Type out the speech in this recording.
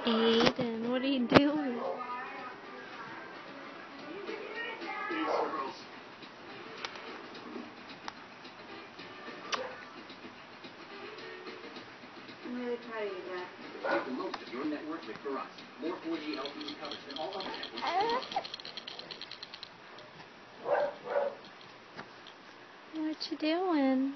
Aiden, what are you doing? I'm really proud of you, Dad. Make the most of your network with Verizon. More 4G LTE coverage than all other networks. What you doing?